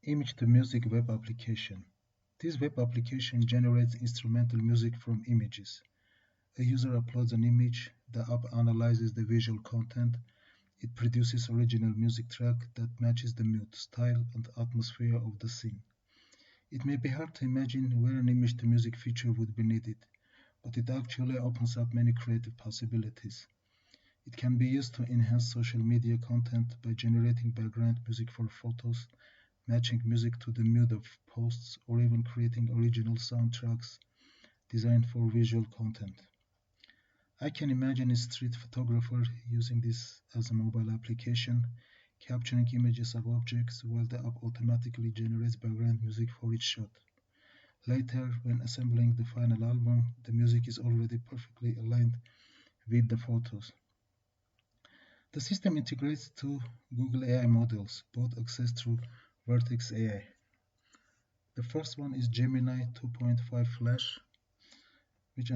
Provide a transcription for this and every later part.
Image to music web application. This web application generates instrumental music from images. A user uploads an image, the app analyzes the visual content, it produces original music track that matches the mood, style, and atmosphere of the scene. It may be hard to imagine where an image to music feature would be needed, but it actually opens up many creative possibilities. It can be used to enhance social media content by generating background music for photos, matching music to the mood of posts, or even creating original soundtracks designed for visual content. I can imagine a street photographer using this as a mobile application, capturing images of objects while the app automatically generates background music for each shot. Later, when assembling the final album, the music is already perfectly aligned with the photos. The system integrates two Google AI models, both accessed through Vertex AI. The first one is Gemini 2.5 Flash, which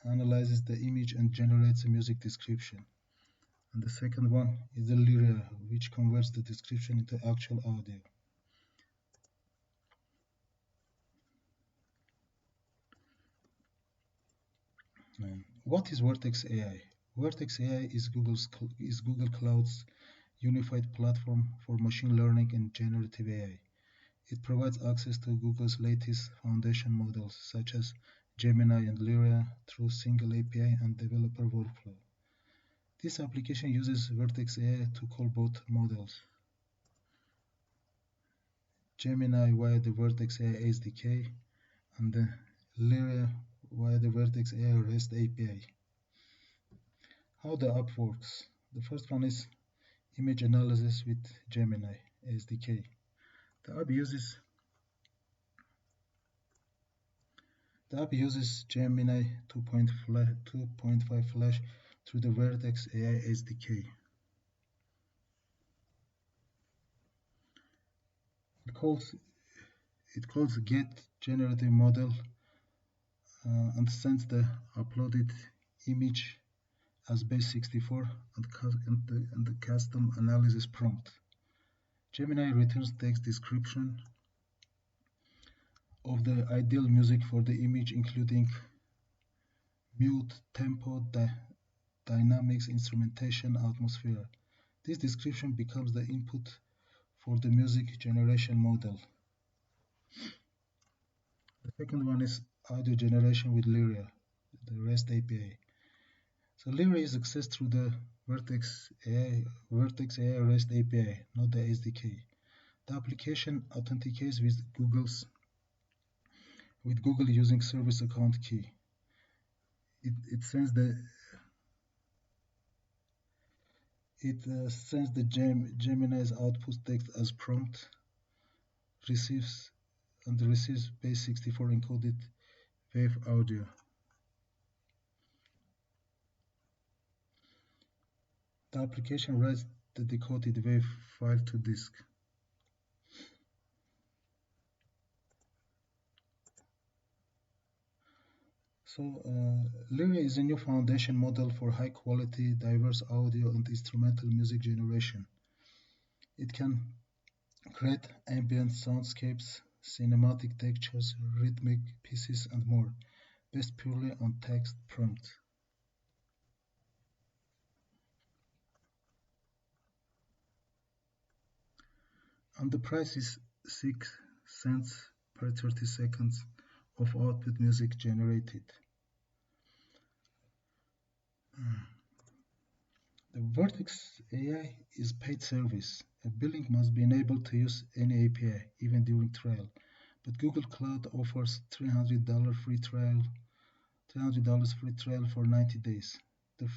analyzes the image and generates a music description. And the second one is the Lyria, which converts the description into actual audio. What is Vertex AI? Vertex AI is Google Cloud's unified platform for machine learning and generative AI. It provides access to Google's latest foundation models such as Gemini and Lyria through single API and developer workflow. This application uses Vertex AI to call both models. Gemini via the Vertex AI SDK and the Lyria via the Vertex AI REST API. How the app works. The first one is image analysis with Gemini SDK. The app uses Gemini 2.5 Flash through the Vertex AI SDK. It calls get generative model and sends the uploaded image as base64 and the custom analysis prompt. Gemini returns text description of the ideal music for the image, including mood, tempo, dynamics, instrumentation, atmosphere. This description becomes the input for the music generation model. The second one is audio generation with Lyria, the REST API. So Lyria is accessed through the Vertex AI REST API, not the SDK. The application authenticates with Google using service account key. It sends the Gemini's output text as prompt, receives base64 encoded wave audio. The application writes the decoded wave file to disk. So, Lyria is a new foundation model for high-quality, diverse audio and instrumental music generation. It can create ambient soundscapes, cinematic textures, rhythmic pieces, and more, based purely on text prompt. And the price is 6 cents per 30 seconds of output music generated. The Vertex AI is paid service. A billing must be enabled to use any API, even during trial. But Google Cloud offers $300 free trial for 90 days. The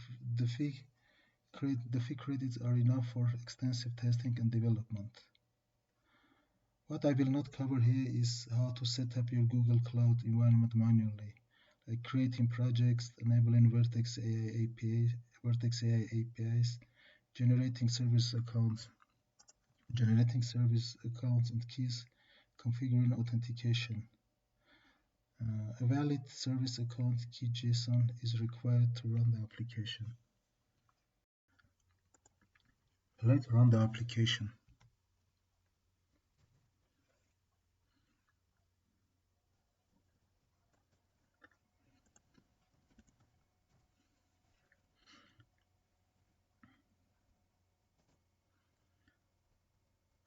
fee credits are enough for extensive testing and development. What I will not cover here is how to set up your Google Cloud environment manually, like creating projects, enabling Vertex AI APIs, generating service accounts and keys, configuring authentication. A valid service account key JSON is required to run the application. Let's run the application.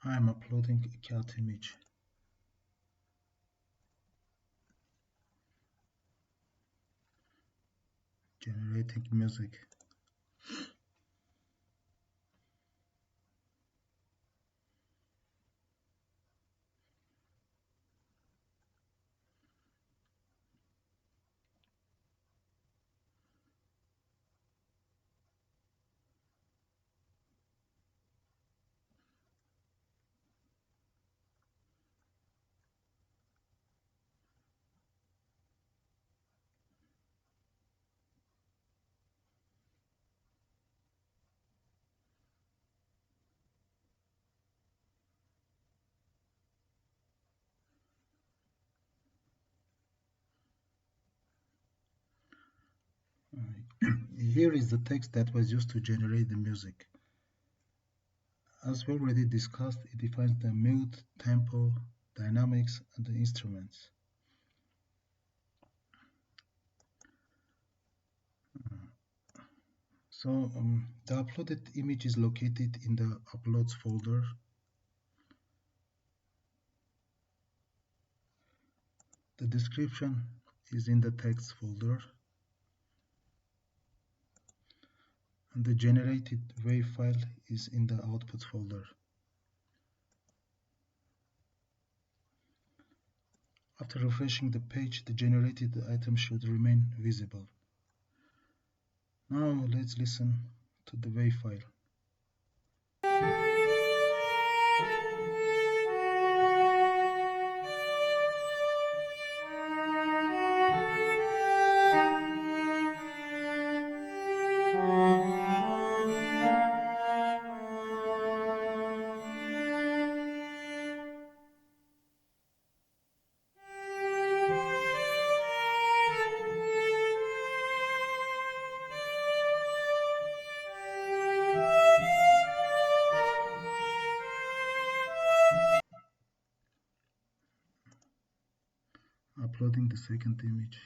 I am uploading a cat image, generating music. Here is the text that was used to generate the music. As we already discussed, it defines the mood, tempo, dynamics, and the instruments. So the uploaded image is located in the Uploads folder. The description is in the Text folder. And the generated WAV file is in the Output folder. After refreshing the page, the generated item should remain visible. Now let's listen to the WAV file. Uploading the second image.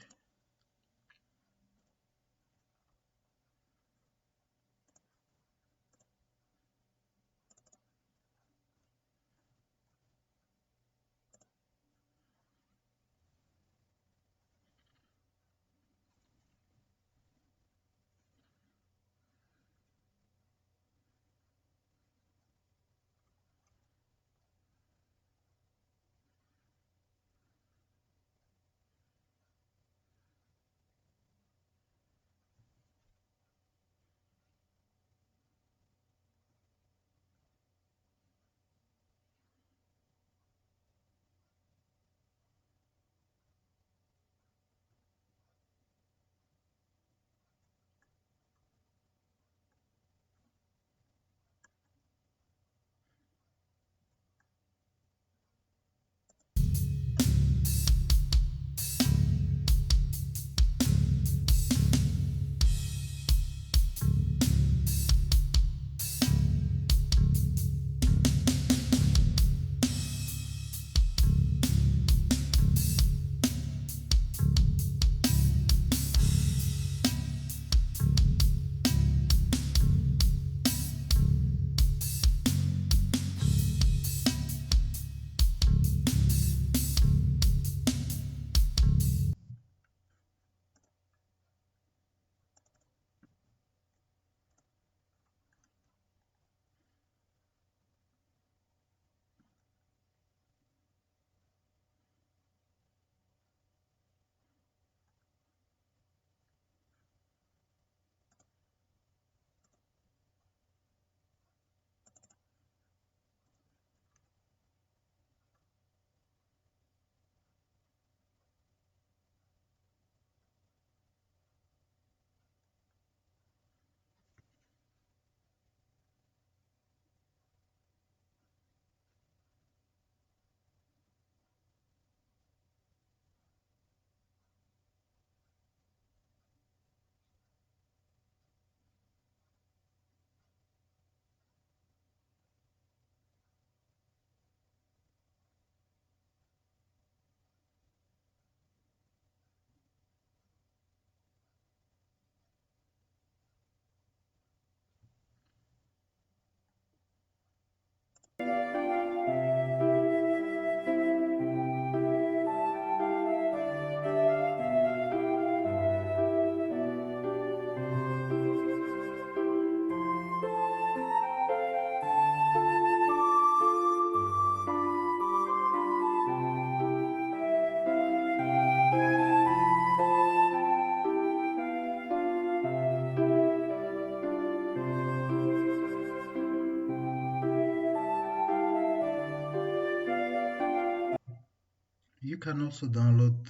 You can also download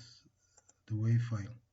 the WAV file.